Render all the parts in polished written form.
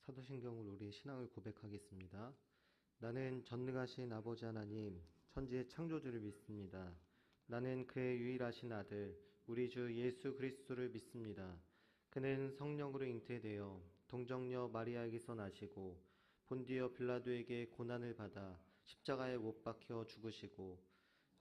사도신경을 우리의 신앙을 고백하겠습니다. 나는 전능하신 아버지 하나님, 천지의 창조주를 믿습니다. 나는 그의 유일하신 아들, 우리 주 예수 그리스도를 믿습니다. 그는 성령으로 잉태되어 동정녀 마리아에게서 나시고 본디오 빌라도에게 고난을 받아 십자가에 못 박혀 죽으시고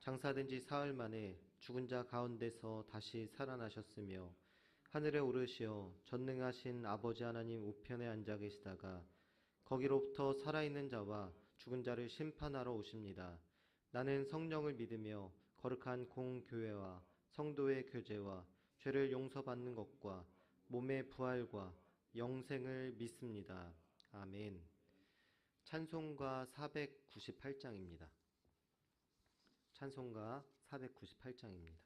장사된 지 사흘 만에 죽은 자 가운데서 다시 살아나셨으며 하늘에 오르시어 전능하신 아버지 하나님 우편에 앉아 계시다가 거기로부터 살아있는 자와 죽은 자를 심판하러 오십니다. 나는 성령을 믿으며 거룩한 공교회와 성도의 교제와 죄를 용서받는 것과 몸의 부활과 영생을 믿습니다. 아멘. 찬송가 498장입니다. 찬송가 498장입니다.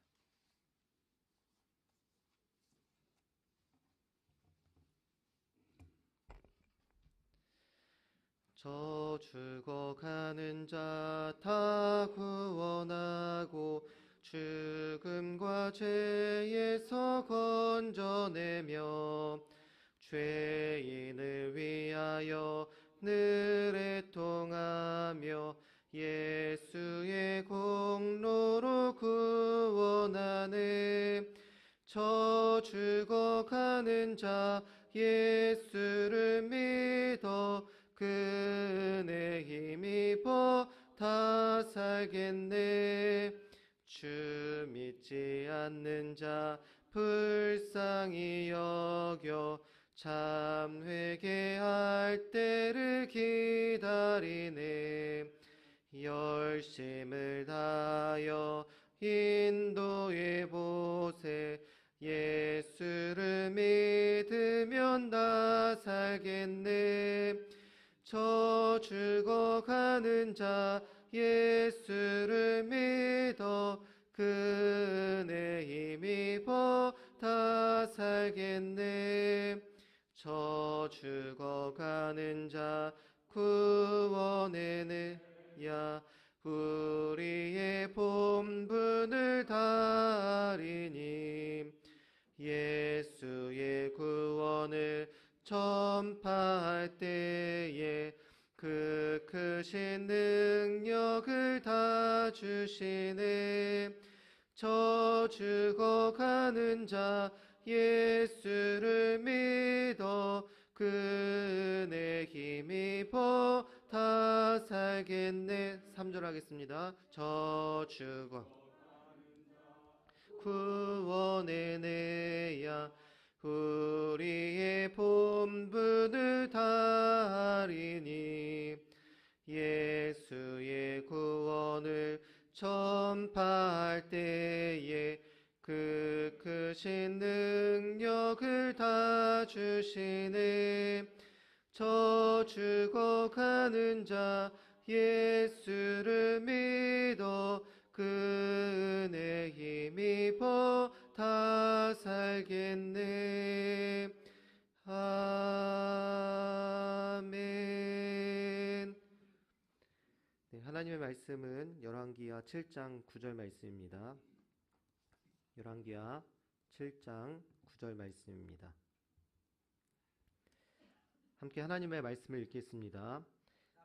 저 죽어가는 자 다 구원하고 죽음과 죄에서 건져내며 죄인을 위하여 늘 애통하며 예수의 공로로 구원하네. 저 죽어가는 자 예수를 믿어 그네 힘입어 다 살겠네. 주 믿지 않는 자 불쌍히 여겨 참 회개할 때를 기다리네. 열심을 다하여 인도해 보세. 예수를 믿으면 다 살겠네. 저 죽어가는 자 예수를 믿어 그네 힘입어 다 살겠네. 저 죽어가는 자 구원해내야 우리의 본분을 다하리니. 예수의 구원을 전파할 때에 그 크신 능력을 다 주시네. 저 죽어가는 자 예수를 믿어 그네 힘입어 다 살겠네. 3절 하겠습니다. 저 죽어 구원해내야 우리의 본분을 다하리니. 예수의 구원을 전파할 때에 그 크신 능력을 다 주시네. 저 죽어가는 자 예수를 믿어 그네 힘입어 다 살겠네. 아멘. 네, 하나님의 말씀은 열왕기하 7장 9절 말씀입니다. 열왕기하 7장 9절 말씀입니다. 함께 하나님의 말씀을 읽겠습니다.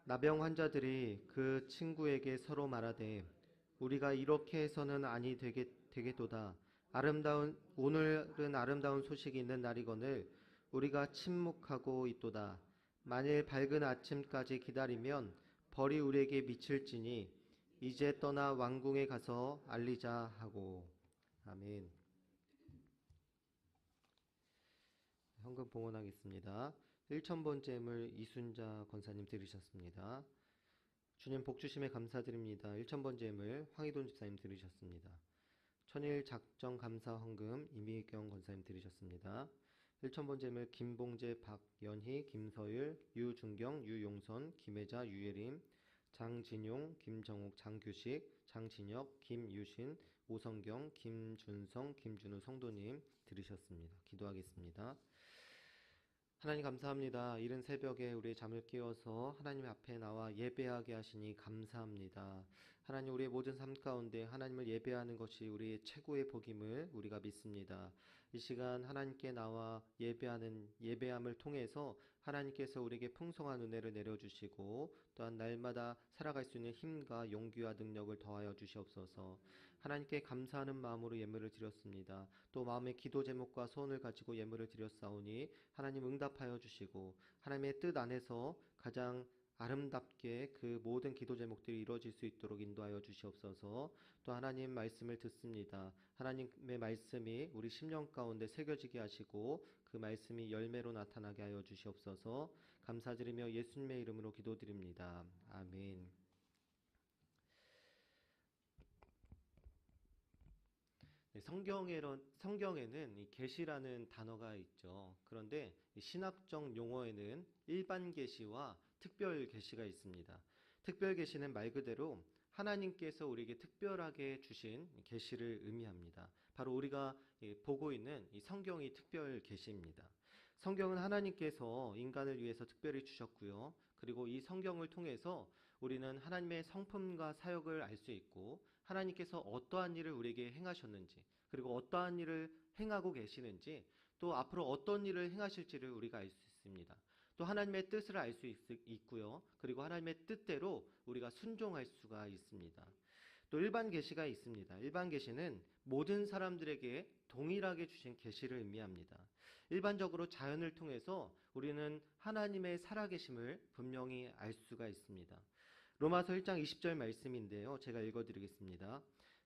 나병 환자들이 그 친구에게 서로 말하되 우리가 이렇게 해서는 아니 되겠도다. 오늘은 아름다운 소식이 있는 날이거늘 우리가 침묵하고 있도다. 만일 밝은 아침까지 기다리면 벌이 우리에게 미칠지니 이제 떠나 왕궁에 가서 알리자 하고. 아멘. 헌금 봉헌하겠습니다. 1000번 제물 이순자 권사님 들으셨습니다. 주님 복 주심에 감사드립니다. 1000번 제물 황희돈 집사님 들으셨습니다. 천일 작정 감사 헌금 이미경 권사님 들으셨습니다. 1000번 제물 김봉재, 박연희, 김서율, 유준경, 유용선, 김혜자, 유예림, 장진용, 김정욱, 장규식, 장진혁, 김유신, 오성경, 김준성, 김준우 성도님 들으셨습니다. 기도하겠습니다. 하나님 감사합니다. 이른 새벽에 우리의 잠을 깨워서 하나님 앞에 나와 예배하게 하시니 감사합니다. 하나님, 우리의 모든 삶 가운데 하나님을 예배하는 것이 우리의 최고의 복임을 우리가 믿습니다. 이 시간 하나님께 나와 예배함을 통해서 하나님께서 우리에게 풍성한 은혜를 내려주시고 또한 날마다 살아갈 수 있는 힘과 용기와 능력을 더하여 주시옵소서. 하나님께 감사하는 마음으로 예물을 드렸습니다. 또 마음의 기도 제목과 소원을 가지고 예물을 드렸사오니 하나님 응답하여 주시고 하나님의 뜻 안에서 가장 아름답게 그 모든 기도 제목들이 이루어질 수 있도록 인도하여 주시옵소서. 또 하나님 말씀을 듣습니다. 하나님의 말씀이 우리 심령 가운데 새겨지게 하시고 그 말씀이 열매로 나타나게 하여 주시옵소서. 감사드리며 예수님의 이름으로 기도드립니다. 아멘. 네, 성경에는 이 계시라는 단어가 있죠. 그런데 이 신학적 용어에는 일반 계시와 특별 계시가 있습니다. 특별 계시는 말 그대로 하나님께서 우리에게 특별하게 주신 계시를 의미합니다. 바로 우리가 보고 있는 이 성경이 특별 계시입니다. 성경은 하나님께서 인간을 위해서 특별히 주셨고요. 그리고 이 성경을 통해서 우리는 하나님의 성품과 사역을 알 수 있고 하나님께서 어떠한 일을 우리에게 행하셨는지, 그리고 어떠한 일을 행하고 계시는지, 또 앞으로 어떤 일을 행하실지를 우리가 알 수 있습니다. 또 하나님의 뜻을 알 수 있고요. 그리고 하나님의 뜻대로 우리가 순종할 수가 있습니다. 또 일반 계시가 있습니다. 일반 계시는 모든 사람들에게 동일하게 주신 계시를 의미합니다. 일반적으로 자연을 통해서 우리는 하나님의 살아계심을 분명히 알 수가 있습니다. 로마서 1장 20절 말씀인데요. 제가 읽어드리겠습니다.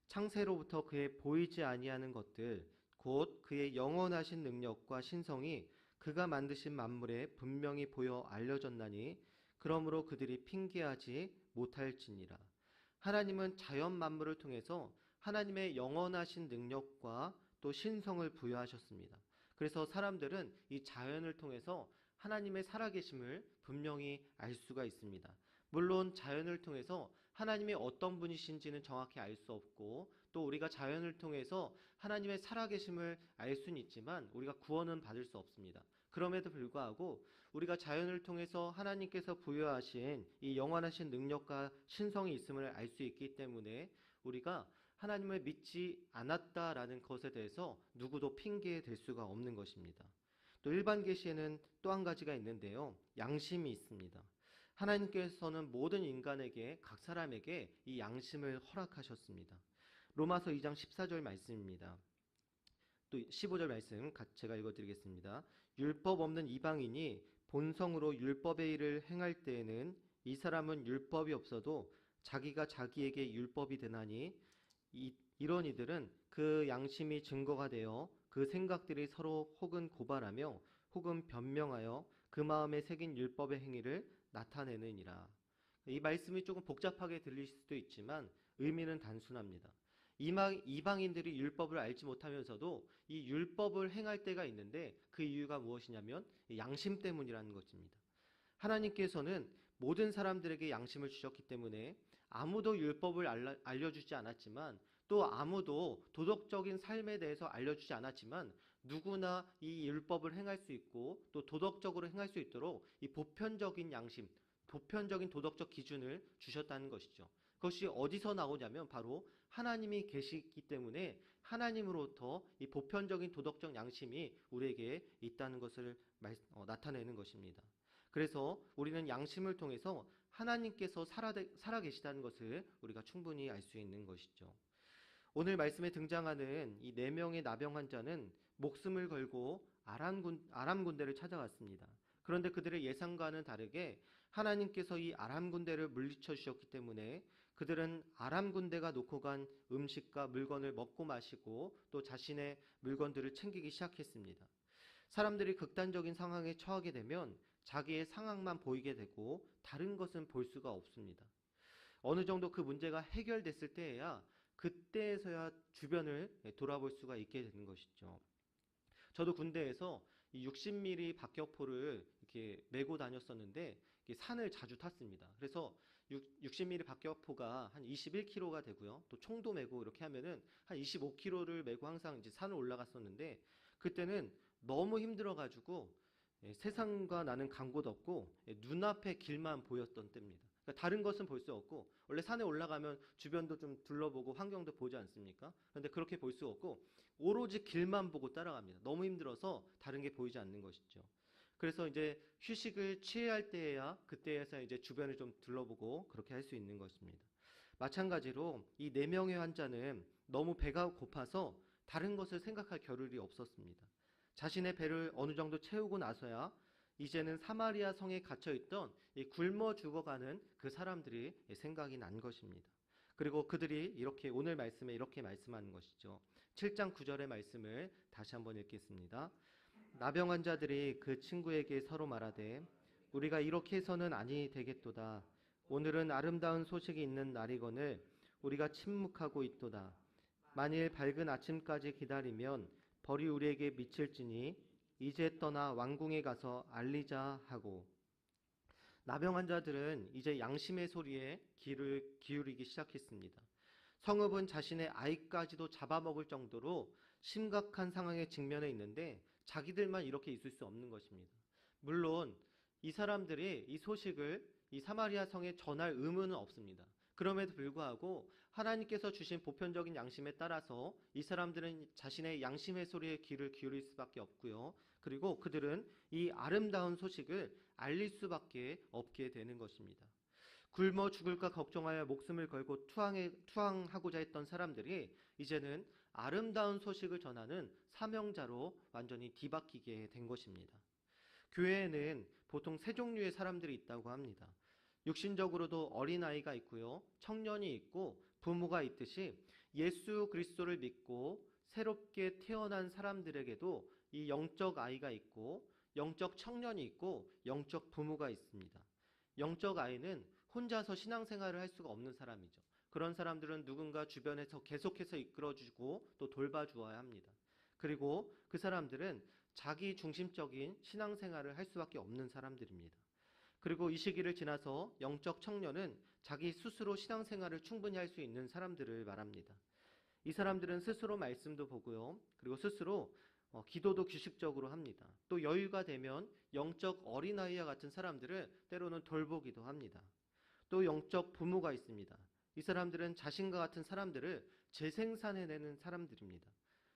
창세로부터 그의 보이지 아니하는 것들 곧 그의 영원하신 능력과 신성이 그가 만드신 만물에 분명히 보여 알려졌나니 그러므로 그들이 핑계하지 못할지니라. 하나님은 자연 만물을 통해서 하나님의 영원하신 능력과 또 신성을 부여하셨습니다. 그래서 사람들은 이 자연을 통해서 하나님의 살아계심을 분명히 알 수가 있습니다. 물론 자연을 통해서 하나님이 어떤 분이신지는 정확히 알 수 없고 또 우리가 자연을 통해서 하나님의 살아계심을 알 수는 있지만 우리가 구원은 받을 수 없습니다. 그럼에도 불구하고 우리가 자연을 통해서 하나님께서 부여하신 이 영원하신 능력과 신성이 있음을 알 수 있기 때문에 우리가 하나님을 믿지 않았다라는 것에 대해서 누구도 핑계될 수가 없는 것입니다. 또 일반 계시에는 또 한 가지가 있는데요. 양심이 있습니다. 하나님께서는 모든 인간에게 각 사람에게 이 양심을 허락하셨습니다. 로마서 2장 14절 말씀입니다. 또 15절 말씀 제가 읽어드리겠습니다. 율법 없는 이방인이 본성으로 율법의 일을 행할 때에는 이 사람은 율법이 없어도 자기가 자기에게 율법이 되나니 이런 이들은 그 양심이 증거가 되어 그 생각들이 서로 혹은 고발하며 혹은 변명하여 그 마음에 새긴 율법의 행위를 나타내느니라. 이 말씀이 조금 복잡하게 들릴 수도 있지만 의미는 단순합니다. 이방인들이 율법을 알지 못하면서도 이 율법을 행할 때가 있는데 그 이유가 무엇이냐면 양심 때문이라는 것입니다. 하나님께서는 모든 사람들에게 양심을 주셨기 때문에 아무도 율법을 알려주지 않았지만 또 아무도 도덕적인 삶에 대해서 알려주지 않았지만 누구나 이 율법을 행할 수 있고 또 도덕적으로 행할 수 있도록 이 보편적인 양심, 보편적인 도덕적 기준을 주셨다는 것이죠. 그것이 어디서 나오냐면 바로 하나님이 계시기 때문에 하나님으로부터 이 보편적인 도덕적 양심이 우리에게 있다는 것을 나타내는 것입니다. 그래서 우리는 양심을 통해서 하나님께서 살아계시다는 것을 우리가 충분히 알 수 있는 것이죠. 오늘 말씀에 등장하는 이 4명의 나병 환자는 목숨을 걸고 아람 군대를 찾아왔습니다. 그런데 그들의 예상과는 다르게 하나님께서 이 아람 군대를 물리쳐 주셨기 때문에 그들은 아람 군대가 놓고 간 음식과 물건을 먹고 마시고 또 자신의 물건들을 챙기기 시작했습니다. 사람들이 극단적인 상황에 처하게 되면 자기의 상황만 보이게 되고 다른 것은 볼 수가 없습니다. 어느 정도 그 문제가 해결됐을 때에야 그때에서야 주변을 돌아볼 수가 있게 되는 것이죠. 저도 군대에서 이 60mm 박격포를 이렇게 메고 다녔었는데 산을 자주 탔습니다. 그래서 60mm 박격포가 한 21kg가 되고요. 또 총도 메고 이렇게 하면은 한 25kg를 메고 항상 이제 산을 올라갔었는데 그때는 너무 힘들어가지고 세상과 나는 간 곳 없고 눈앞에 길만 보였던 때입니다. 그러니까 다른 것은 볼 수 없고, 원래 산에 올라가면 주변도 좀 둘러보고 환경도 보지 않습니까? 그런데 그렇게 볼 수 없고 오로지 길만 보고 따라갑니다. 너무 힘들어서 다른 게 보이지 않는 것이죠. 그래서 이제 휴식을 취해야 할 때에야 그때에서 이제 주변을 좀 둘러보고 그렇게 할 수 있는 것입니다. 마찬가지로 이 4명의 환자는 너무 배가 고파서 다른 것을 생각할 겨를이 없었습니다. 자신의 배를 어느 정도 채우고 나서야 이제는 사마리아 성에 갇혀있던 이 굶어 죽어가는 그 사람들이 생각이 난 것입니다. 그리고 그들이 이렇게 오늘 말씀에 이렇게 말씀하는 것이죠. 7장 9절의 말씀을 다시 한번 읽겠습니다. 나병 환자들이 그 친구에게 서로 말하되 우리가 이렇게 해서는 아니 되겠도다. 오늘은 아름다운 소식이 있는 날이거늘 우리가 침묵하고 있도다. 만일 밝은 아침까지 기다리면 벌이 우리에게 미칠지니 이제 떠나 왕궁에 가서 알리자 하고. 나병 환자들은 이제 양심의 소리에 귀를 기울이기 시작했습니다. 성읍은 자신의 아이까지도 잡아먹을 정도로 심각한 상황에 직면해 있는데 자기들만 이렇게 있을 수 없는 것입니다. 물론 이 사람들이 이 소식을 이 사마리아 성에 전할 의무는 없습니다. 그럼에도 불구하고 하나님께서 주신 보편적인 양심에 따라서 이 사람들은 자신의 양심의 소리에 귀를 기울일 수밖에 없고요. 그리고 그들은 이 아름다운 소식을 알릴 수밖에 없게 되는 것입니다. 굶어 죽을까 걱정하여 목숨을 걸고 투항하고자 했던 사람들이 이제는 아름다운 소식을 전하는 사명자로 완전히 뒤바뀌게 된 것입니다. 교회에는 보통 세 종류의 사람들이 있다고 합니다. 육신적으로도 어린아이가 있고요. 청년이 있고 부모가 있듯이 예수 그리스도를 믿고 새롭게 태어난 사람들에게도 이 영적 아이가 있고 영적 청년이 있고 영적 부모가 있습니다. 영적 아이는 혼자서 신앙생활을 할 수가 없는 사람이죠. 그런 사람들은 누군가 주변에서 계속해서 이끌어주고 또 돌봐주어야 합니다. 그리고 그 사람들은 자기 중심적인 신앙생활을 할 수밖에 없는 사람들입니다. 그리고 이 시기를 지나서 영적 청년은 자기 스스로 신앙생활을 충분히 할 수 있는 사람들을 말합니다. 이 사람들은 스스로 말씀도 보고요. 그리고 스스로 기도도 규칙적으로 합니다. 또 여유가 되면 영적 어린아이와 같은 사람들을 때로는 돌보기도 합니다. 또 영적 부모가 있습니다. 이 사람들은 자신과 같은 사람들을 재생산해내는 사람들입니다.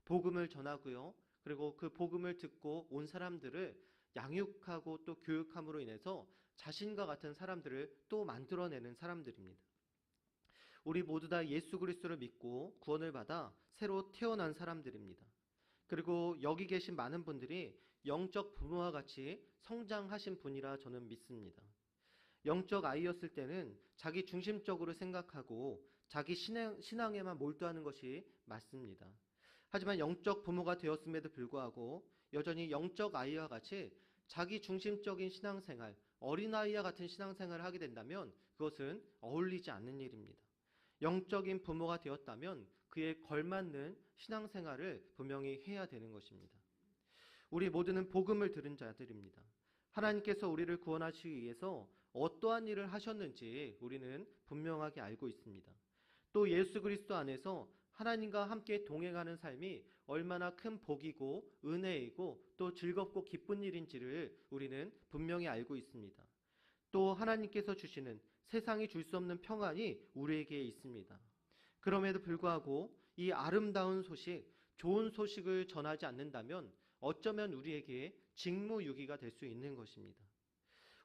복음을 전하고요. 그리고 그 복음을 듣고 온 사람들을 양육하고 또 교육함으로 인해서 자신과 같은 사람들을 또 만들어내는 사람들입니다. 우리 모두 다 예수 그리스도를 믿고 구원을 받아 새로 태어난 사람들입니다. 그리고 여기 계신 많은 분들이 영적 부모와 같이 성장하신 분이라 저는 믿습니다. 영적 아이였을 때는 자기 중심적으로 생각하고 자기 신앙에만 몰두하는 것이 맞습니다. 하지만 영적 부모가 되었음에도 불구하고 여전히 영적 아이와 같이 자기 중심적인 신앙생활, 어린아이와 같은 신앙생활을 하게 된다면 그것은 어울리지 않는 일입니다. 영적인 부모가 되었다면 그에 걸맞는 신앙생활을 분명히 해야 되는 것입니다. 우리 모두는 복음을 들은 자들입니다. 하나님께서 우리를 구원하시기 위해서 어떠한 일을 하셨는지 우리는 분명하게 알고 있습니다. 또 예수 그리스도 안에서 하나님과 함께 동행하는 삶이 얼마나 큰 복이고 은혜이고 또 즐겁고 기쁜 일인지를 우리는 분명히 알고 있습니다. 또 하나님께서 주시는 세상이 줄 수 없는 평안이 우리에게 있습니다. 그럼에도 불구하고 이 아름다운 소식, 좋은 소식을 전하지 않는다면 어쩌면 우리에게 직무유기가 될 수 있는 것입니다.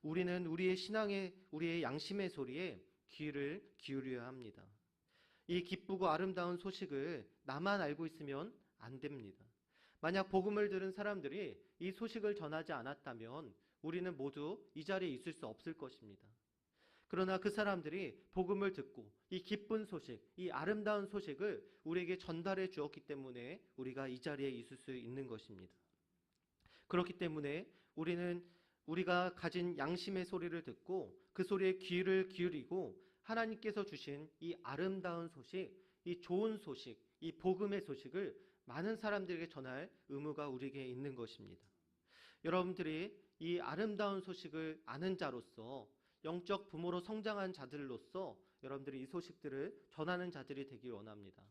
우리는 우리의 양심의 소리에 귀를 기울여야 합니다. 이 기쁘고 아름다운 소식을 나만 알고 있으면 안 됩니다. 만약 복음을 들은 사람들이 이 소식을 전하지 않았다면 우리는 모두 이 자리에 있을 수 없을 것입니다. 그러나 그 사람들이 복음을 듣고 이 기쁜 소식, 이 아름다운 소식을 우리에게 전달해 주었기 때문에 우리가 이 자리에 있을 수 있는 것입니다. 그렇기 때문에 우리가 가진 양심의 소리를 듣고 그 소리에 귀를 기울이고 하나님께서 주신 이 아름다운 소식, 이 좋은 소식, 이 복음의 소식을 많은 사람들에게 전할 의무가 우리에게 있는 것입니다. 여러분들이 이 아름다운 소식을 아는 자로서 영적 부모로 성장한 자들로서 여러분들이 이 소식들을 전하는 자들이 되길 원합니다.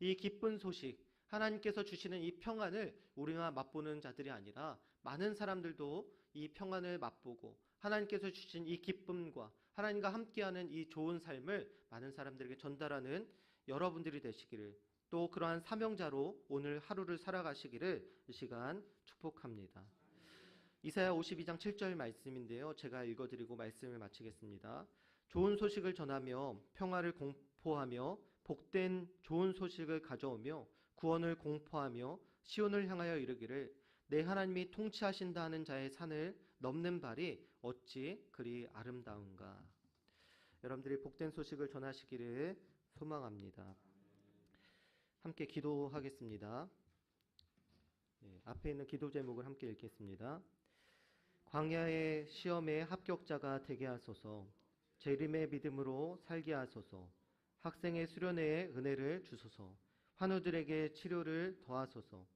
이 기쁜 소식, 하나님께서 주시는 이 평안을 우리가 맛보는 자들이 아니라 많은 사람들도 이 평안을 맛보고 하나님께서 주신 이 기쁨과 하나님과 함께하는 이 좋은 삶을 많은 사람들에게 전달하는 여러분들이 되시기를, 또 그러한 사명자로 오늘 하루를 살아가시기를 이 시간 축복합니다. 이사야 52장 7절 말씀인데요, 제가 읽어드리고 말씀을 마치겠습니다. 좋은 소식을 전하며 평화를 공포하며 복된 좋은 소식을 가져오며 구원을 공포하며 시온을 향하여 이르기를 내 하나님이 통치하신다 하는 자의 산을 넘는 발이 어찌 그리 아름다운가. 여러분들이 복된 소식을 전하시기를 소망합니다. 함께 기도하겠습니다. 앞에 있는 기도 제목을 함께 읽겠습니다. 광야의 시험에 합격자가 되게 하소서. 재림의 믿음으로 살게 하소서. 학생의 수련회에 은혜를 주소서. 환우들에게 치료를 더하소서.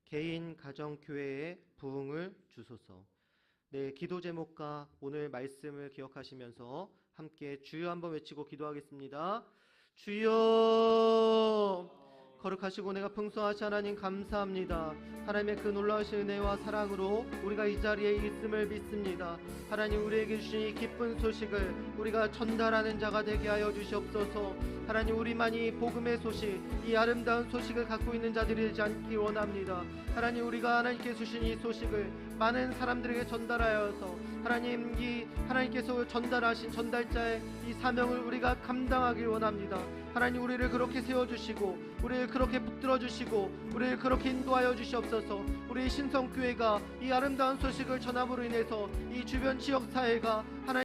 개인, 가정, 교회에 부흥을 주소서. 기도 제목과 오늘 말씀을 기억하시면서 함께 주여 한번 외치고 기도하겠습니다. 주여! 거룩하시고 내가 풍성하신 하나님 감사합니다. 하나님의 그 놀라우신 은혜와 사랑으로 우리가 이 자리에 있음을 믿습니다. 하나님, 우리에게 주신 이 기쁜 소식을 우리가 전달하는 자가 되게 하여 주시옵소서. 하나님, 우리만이 복음의 소식, 이 아름다운 소식을 갖고 있는 자들이 되지 않기 원합니다. 하나님, 우리가 하나님께 주신 이 소식을 많은 사람들에게 전달하여서 하나님, 이 하나님께서 전달하신 전달자의 이 사명을 우리가 감당하길 원합니다. 하나님, 우리를 그렇게 세워주시고 우리를 그렇게 붙들어주시고 우리를 그렇게 인도하여 주시옵소서. 우리 신성교회가 이 아름다운 소식을 전함으로 인해서 이 주변 지역사회가 하나님